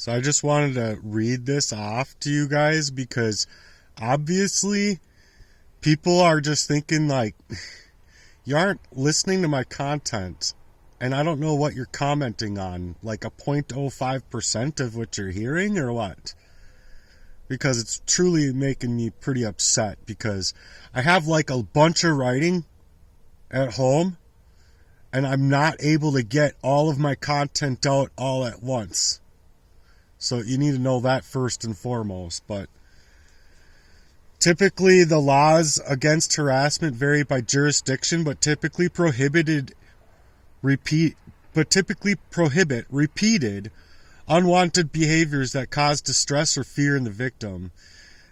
So I just wanted to read this off to you guys because obviously people are just thinking like, you aren't listening to my content and I don't know what you're commenting on, like a 0.05% of what you're hearing or what? Because it's truly making me pretty upset because I have like a bunch of writing at home and I'm not able to get all of my content out all at once. So you need to know that first and foremost. But typically the laws against harassment vary by jurisdiction, but typically prohibit repeated unwanted behaviors that cause distress or fear in the victim.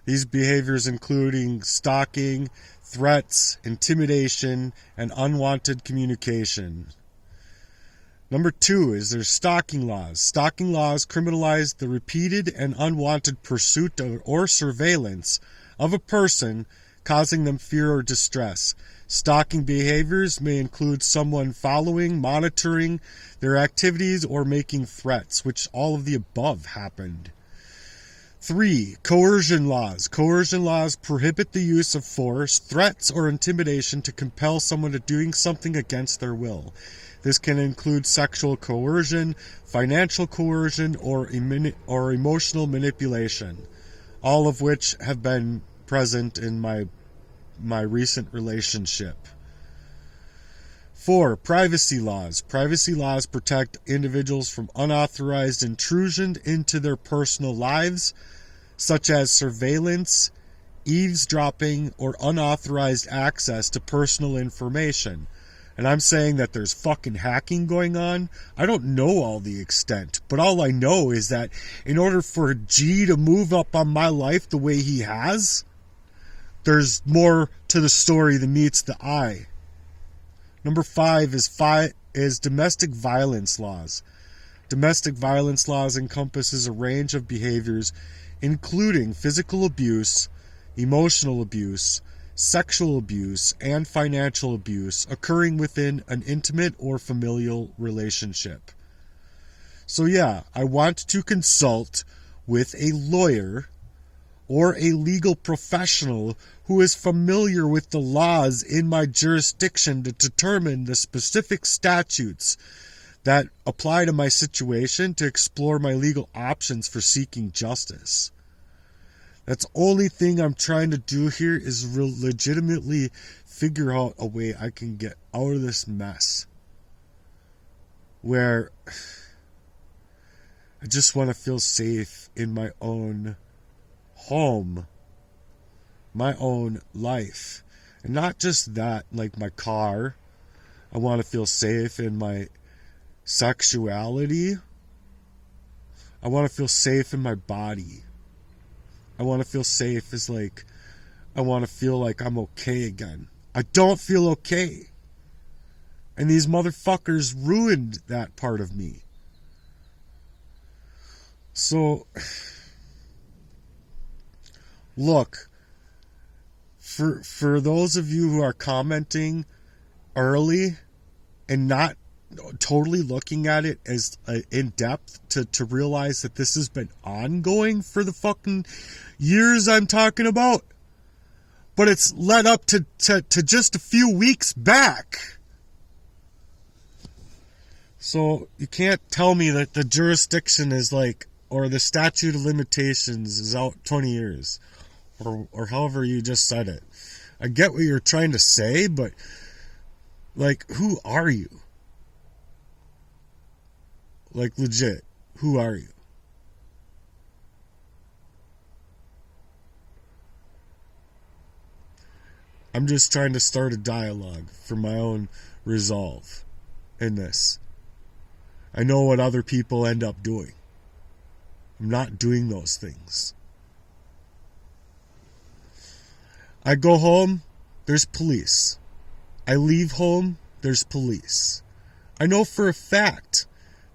These behaviors including stalking, threats, intimidation, and unwanted communication. Number 2 is there's stalking laws. Stalking laws criminalize the repeated and unwanted pursuit or surveillance of a person, causing them fear or distress. Stalking behaviors may include someone following, monitoring their activities, or making threats, which all of the above happened. 3. Coercion laws. Coercion laws prohibit the use of force, threats, or intimidation to compel someone to doing something against their will. This can include sexual coercion, financial coercion, or emotional manipulation, all of which have been present in my recent relationship. 4. Privacy laws. Privacy laws protect individuals from unauthorized intrusion into their personal lives, such as surveillance, eavesdropping, or unauthorized access to personal information. And I'm saying that there's fucking hacking going on. I don't know all the extent, but all I know is that in order for G to move up on my life the way he has, there's more to the story than meets the eye. Number 5 is domestic violence laws. Domestic violence laws encompasses a range of behaviors including physical abuse, emotional abuse, sexual abuse, and financial abuse occurring within an intimate or familial relationship. So yeah, I want to consult with a lawyer or a legal professional who is familiar with the laws in my jurisdiction to determine the specific statutes that apply to my situation to explore my legal options for seeking justice. That's the only thing I'm trying to do here is legitimately figure out a way I can get out of this mess where I just want to feel safe in my own home, my own life. And not just that, like my car. I want to feel safe in my sexuality. I want to feel safe in my body. I want to feel safe as like, I want to feel like I'm okay again. I don't feel okay. And these motherfuckers ruined that part of me. So, look, for those of you who are commenting early and not totally looking at it as in depth to realize that this has been ongoing for the fucking years I'm talking about, but it's led up to just a few weeks back. So you can't tell me that the jurisdiction is like, or the statute of limitations is out 20 years or however you just said it. I get what you're trying to say, but like, who are you? Like, legit, who are you? I'm just trying to start a dialogue for my own resolve in this. I know what other people end up doing. I'm not doing those things. I go home, there's police. I leave home, there's police. I know for a fact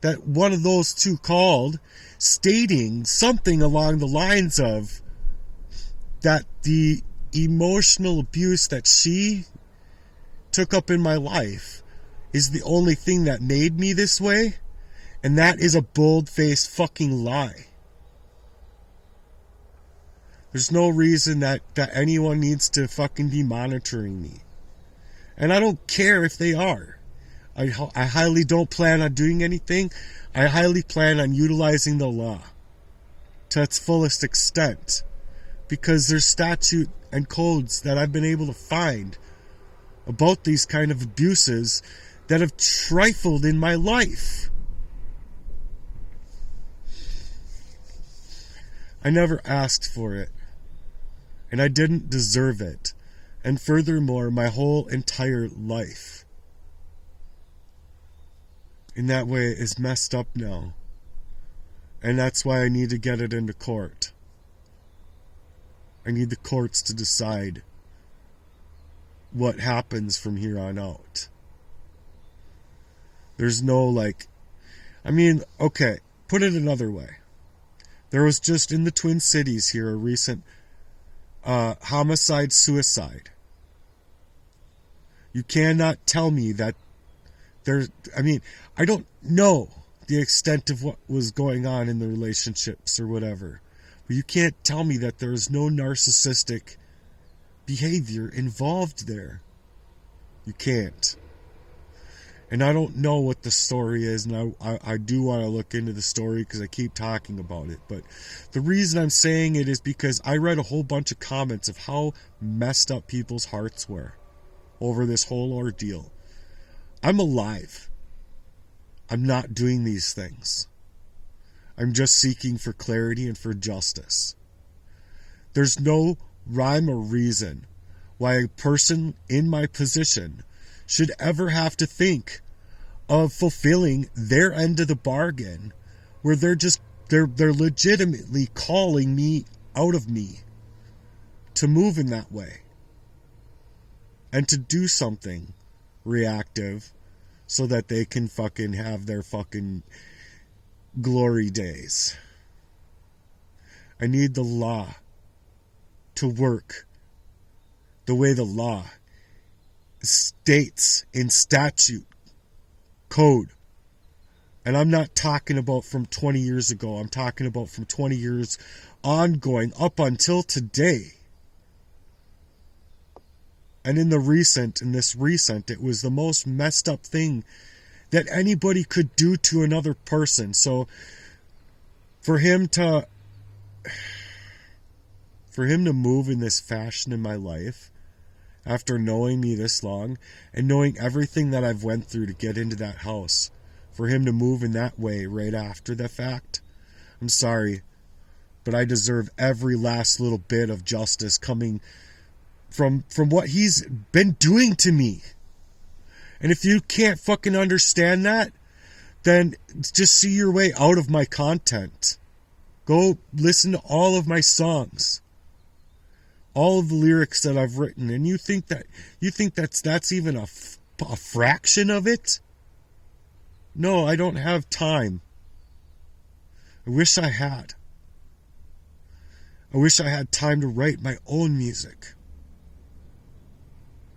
that one of those two called stating something along the lines of that the emotional abuse that she took up in my life is the only thing that made me this way, And that is a bold-faced fucking lie. There's no reason that anyone needs to fucking be monitoring me. And I don't care if they are. I highly don't plan on doing anything. I highly plan on utilizing the law to its fullest extent. Because there's statute and codes that I've been able to find about these kind of abuses that have trifled in my life. I never asked for it. And I didn't deserve it. And furthermore, my whole entire life in that way is messed up now. And that's why I need to get it into court. I need the courts to decide what happens from here on out. There's no okay, put it another way. There was just in the Twin Cities here a recent homicide-suicide. You cannot tell me that I don't know the extent of what was going on in the relationships or whatever. But you can't tell me that there is no narcissistic behavior involved there. You can't. And I don't know what the story is, and I do want to look into the story because I keep talking about it. But the reason I'm saying it is because I read a whole bunch of comments of how messed up people's hearts were over this whole ordeal. I'm alive. I'm not doing these things. I'm just seeking for clarity and for justice. There's no rhyme or reason why a person in my position should ever have to think of fulfilling their end of the bargain where they're legitimately calling me out of me to move in that way and to do something reactive so that they can fucking have their fucking glory days. I need the law to work the way the law states in statute code. And I'm not talking about from 20 years ago. I'm talking about from 20 years ongoing up until today. And in this recent, it was the most messed up thing that anybody could do to another person. So for him to move in this fashion in my life, after knowing me this long and knowing everything that I've went through to get into that house, for him to move in that way right after the fact, I'm sorry, but I deserve every last little bit of justice coming from what he's been doing to me. And if you can't fucking understand that, then just see your way out of my content. Go listen to all of my songs. All of the lyrics that I've written, and you think that's even a fraction of it? No, I don't have time. I wish I had. I wish I had time to write my own music.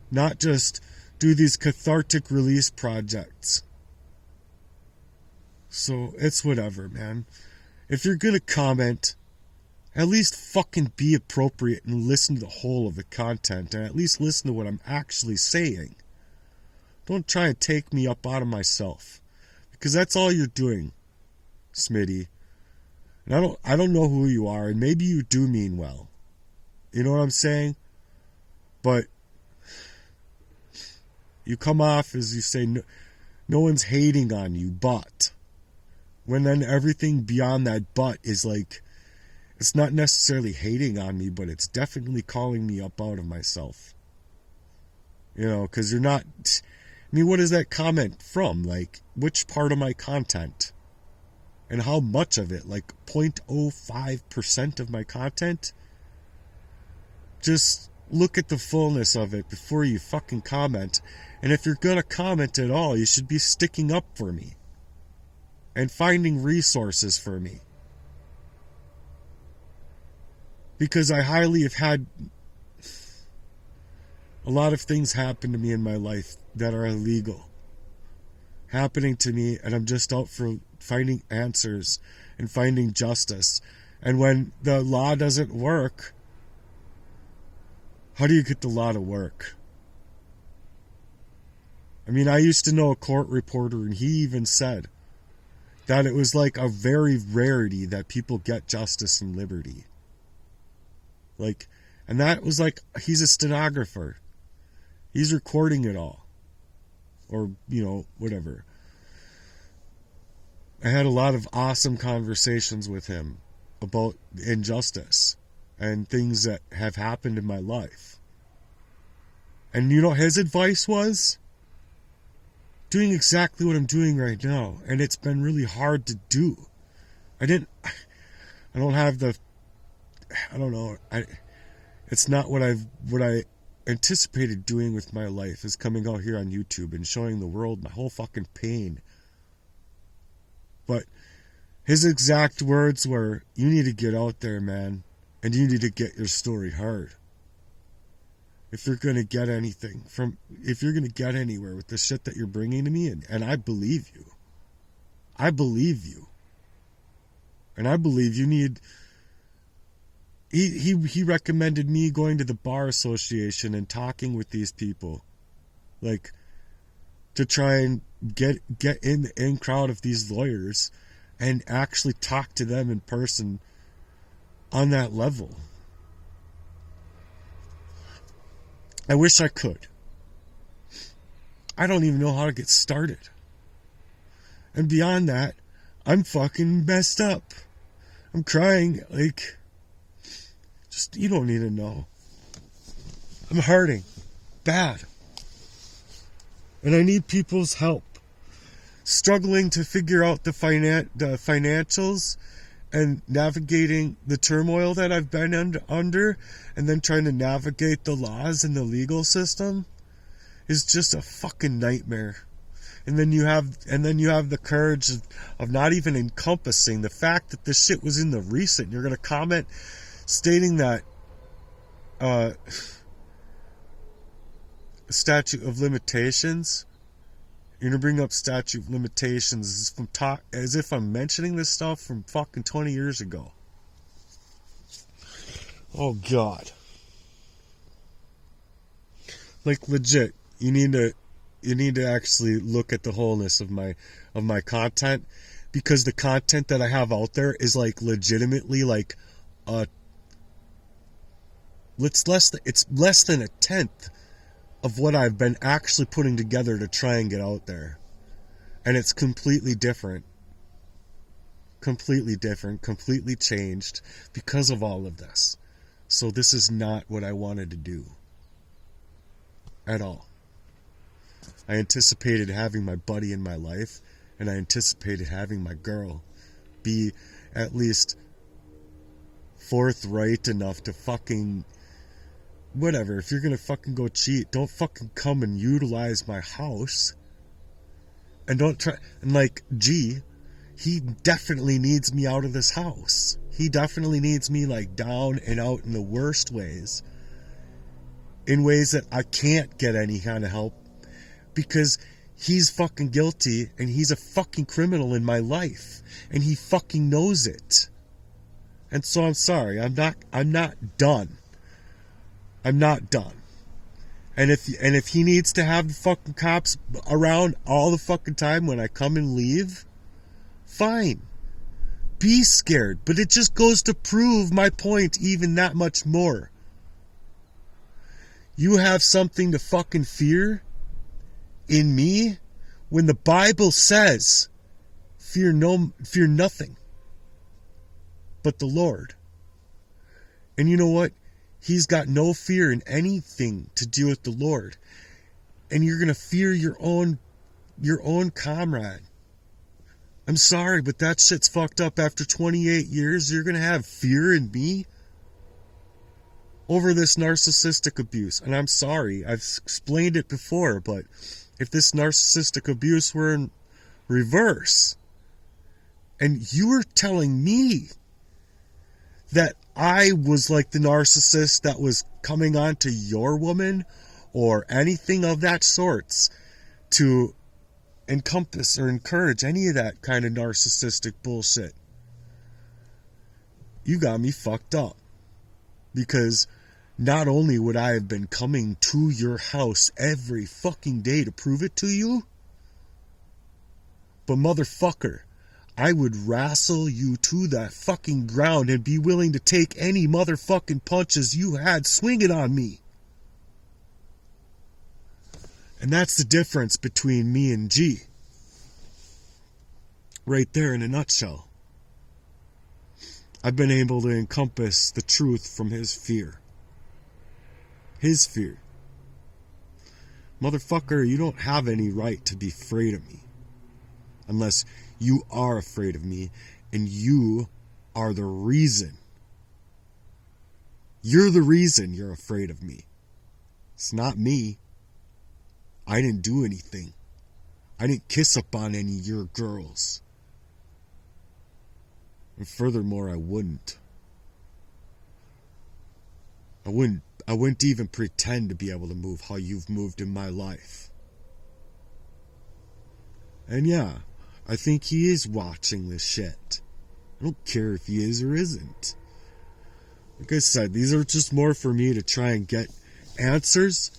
Not just do these cathartic release projects. So, it's whatever, man. If you're gonna comment, at least fucking be appropriate and listen to the whole of the content and at least listen to what I'm actually saying. Don't try and take me up out of myself. Because that's all you're doing, Smitty. And I don't know who you are, and maybe you do mean well. You know what I'm saying? But you come off as you say, no one's hating on you, but. When then everything beyond that but is like, it's not necessarily hating on me, but it's definitely calling me up out of myself. You know, because you're not... what is that comment from? Like, which part of my content? And how much of it? Like, 0.05% of my content? Just look at the fullness of it before you fucking comment. And if you're gonna comment at all, you should be sticking up for me. And finding resources for me. Because I highly have had a lot of things happen to me in my life that are illegal. happening to me, and I'm just out for finding answers and finding justice. And when the law doesn't work, how do you get the law to work? I mean, I used to know a court reporter, and he even said that it was like a very rarity that people get justice and liberty. Like, and that was like, he's a stenographer. He's recording it all. Or, you know, whatever. I had a lot of awesome conversations with him about injustice and things that have happened in my life. And you know, his advice was doing exactly what I'm doing right now. And it's been really hard to do. I don't know. It's not what I anticipated doing with my life, is coming out here on YouTube and showing the world my whole fucking pain. But his exact words were, you need to get out there, man, and you need to get your story heard. If you're going to get anything if you're going to get anywhere with the shit that you're bringing to me, and I believe you. I believe you. And I believe you need... He recommended me going to the Bar Association and talking with these people. Like, to try and get in the in crowd of these lawyers and actually talk to them in person on that level. I wish I could. I don't even know how to get started. And beyond that, I'm fucking messed up. I'm crying, like, just, you don't need to know. I'm hurting. Bad. And I need people's help. Struggling to figure out the financials and navigating the turmoil that I've been under, and then trying to navigate the laws and the legal system is just a fucking nightmare. And then you have the courage of not even encompassing the fact that this shit was in the recent. You're going to comment stating that statute of limitations. You're going to bring up statute of limitations as if I'm mentioning this stuff from fucking 20 years ago. Oh, God. Like, legit, you need to actually look at the wholeness of my content, because the content that I have out there is like legitimately like it's less than a tenth of what I've been actually putting together to try and get out there. And it's completely different, completely changed because of all of this. So this is not what I wanted to do at all. I anticipated having my buddy in my life, and I anticipated having my girl be at least forthright enough to fucking... Whatever, if you're gonna fucking go cheat, don't fucking come and utilize my house. And don't try... And like, gee, he definitely needs me out of this house. He definitely needs me, like, down and out in the worst ways. In ways that I can't get any kind of help. Because he's fucking guilty, and he's a fucking criminal in my life. And he fucking knows it. And so I'm sorry, I'm not done. I'm not done. And if he needs to have the fucking cops around all the fucking time when I come and leave, fine. Be scared. But it just goes to prove my point even that much more. You have something to fucking fear in me when the Bible says, fear nothing but the Lord. And you know what? He's got no fear in anything to do with the Lord. And you're going to fear your own comrade. I'm sorry, but that shit's fucked up. After 28 years, you're going to have fear in me over this narcissistic abuse. And I'm sorry, I've explained it before, but if this narcissistic abuse were in reverse, and you were telling me that I was like the narcissist that was coming on to your woman or anything of that sorts to encompass or encourage any of that kind of narcissistic bullshit. You got me fucked up. Because not only would I have been coming to your house every fucking day to prove it to you, but motherfucker, I would wrestle you to that fucking ground and be willing to take any motherfucking punches you had swinging on me. And that's the difference between me and G. Right there in a nutshell. I've been able to encompass the truth from his fear. His fear. Motherfucker, you don't have any right to be afraid of me. Unless you are afraid of me, and you are the reason. You're the reason you're afraid of me. It's not me. I didn't do anything. I didn't kiss up on any of your girls. And furthermore, I wouldn't. I wouldn't even pretend to be able to move how you've moved in my life. And yeah, I think he is watching this shit. I don't care if he is or isn't. Like I said, these are just more for me to try and get answers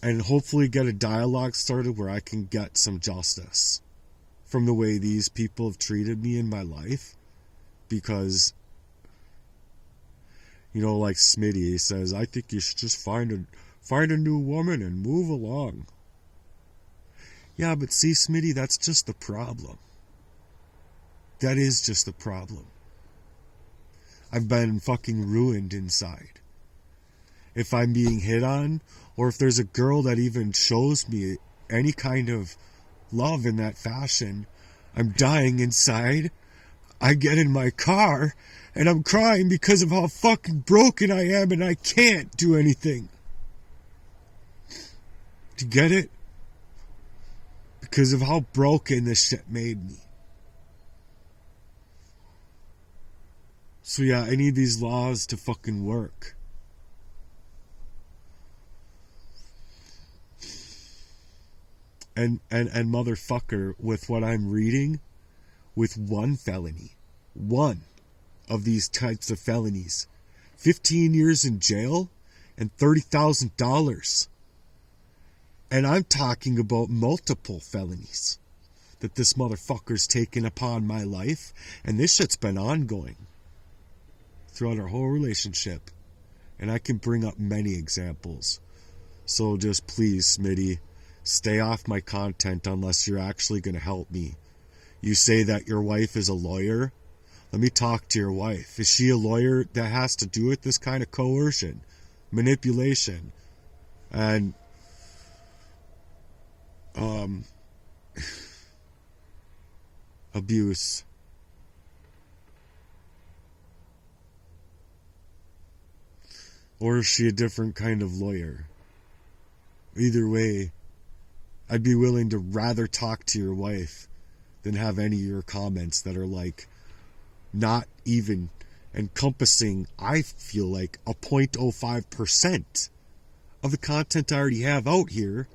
and hopefully get a dialogue started where I can get some justice from the way these people have treated me in my life. Because, you know, like Smitty says, I think you should just find a new woman and move along. Yeah, but see, Smitty, that's just the problem. That is just the problem. I've been fucking ruined inside. If I'm being hit on, or if there's a girl that even shows me any kind of love in that fashion, I'm dying inside. I get in my car, and I'm crying because of how fucking broken I am, and I can't do anything. Do you get it? Because of how broken this shit made me. So yeah, I need these laws to fucking work. And motherfucker, with what I'm reading, with one felony, one of these types of felonies, 15 years in jail and $30,000. And I'm talking about multiple felonies that this motherfucker's taken upon my life, and this shit's been ongoing throughout our whole relationship. And I can bring up many examples. So just please, Smitty, stay off my content unless you're actually going to help me. You say that your wife is a lawyer. Let me talk to your wife. Is she a lawyer that has to do with this kind of coercion, manipulation, and abuse? Or is she a different kind of lawyer? Either way, I'd be willing to rather talk to your wife than have any of your comments that are like not even encompassing, I feel like, a 0.05% of the content I already have out here.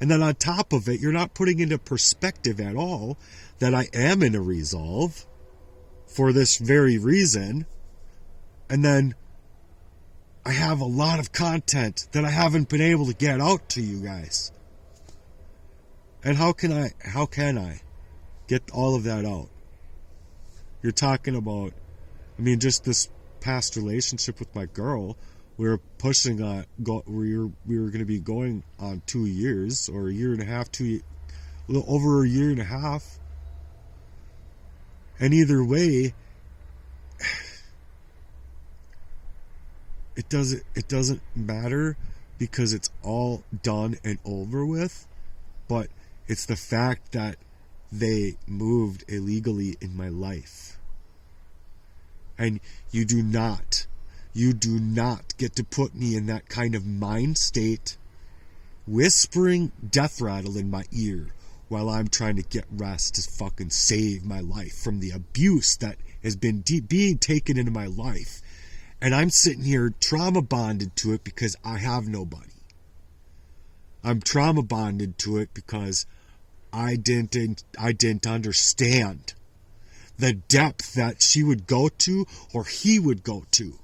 And then on top of it, you're not putting into perspective at all that I am in a resolve for this very reason. And then I have a lot of content that I haven't been able to get out to you guys. And how can I get all of that out? You're talking about, I mean, just this past relationship with my girl, we were pushing on, we were going to be going on 2 years, or a year and a half, a little over a year and a half. And either way, it doesn't matter because it's all done and over with. But it's the fact that they moved illegally in my life. And you do not get to put me in that kind of mind state, whispering death rattle in my ear while I'm trying to get rest to fucking save my life from the abuse that has been being taken into my life. And I'm sitting here trauma bonded to it because I have nobody. I'm trauma bonded to it because I didn't understand the depth that she would go to or he would go to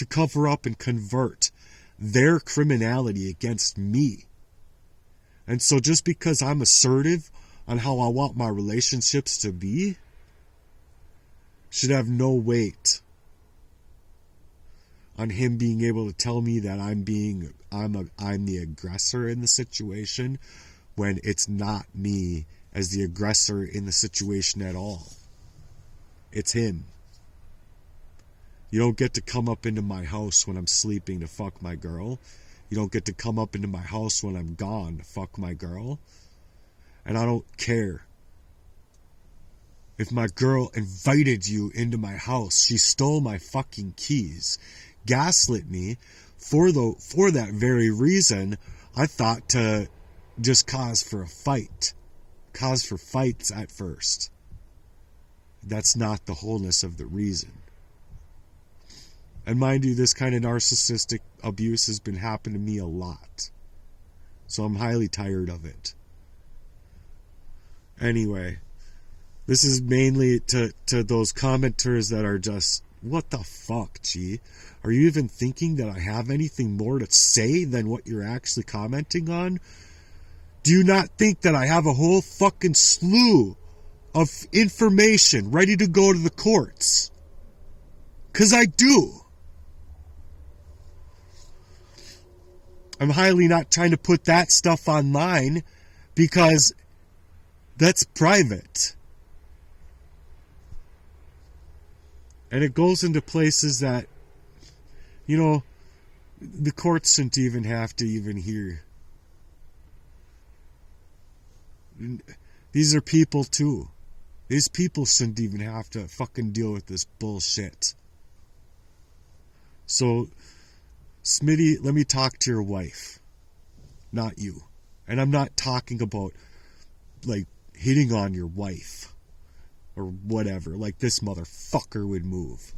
cover up and convert their criminality against me. And so just because I'm assertive on how I want my relationships to be should have no weight on him being able to tell me that I'm the aggressor in the situation, when it's not me as the aggressor in the situation at all. It's him. You don't get to come up into my house when I'm sleeping to fuck my girl. You don't get to come up into my house when I'm gone to fuck my girl. And I don't care. If my girl invited you into my house, she stole my fucking keys, gaslit me for that very reason. I thought to just cause for fights at first. That's not the wholeness of the reason. And mind you, this kind of narcissistic abuse has been happening to me a lot. So I'm highly tired of it. Anyway, this is mainly to those commenters that are just, what the fuck, G? Are you even thinking that I have anything more to say than what you're actually commenting on? Do you not think that I have a whole fucking slew of information ready to go to the courts? 'Cause I do. I'm highly not trying to put that stuff online because that's private. And it goes into places that, the courts shouldn't even have to even hear. These are people too. These people shouldn't even have to fucking deal with this bullshit. So, Smitty, let me talk to your wife, not you. And I'm not talking about, hitting on your wife or whatever, like this motherfucker would move.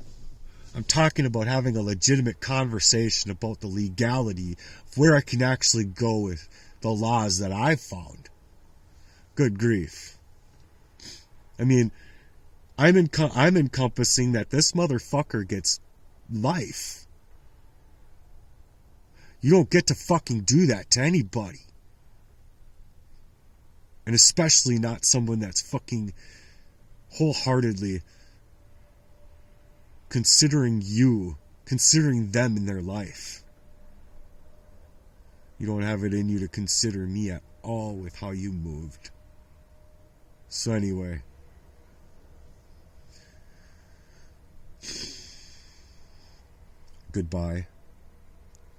I'm talking about having a legitimate conversation about the legality of where I can actually go with the laws that I've found. Good grief. I mean, I'm encompassing that this motherfucker gets life. You don't get to fucking do that to anybody. And especially not someone that's fucking wholeheartedly considering them in their life. You don't have it in you to consider me at all with how you moved. So anyway. Goodbye.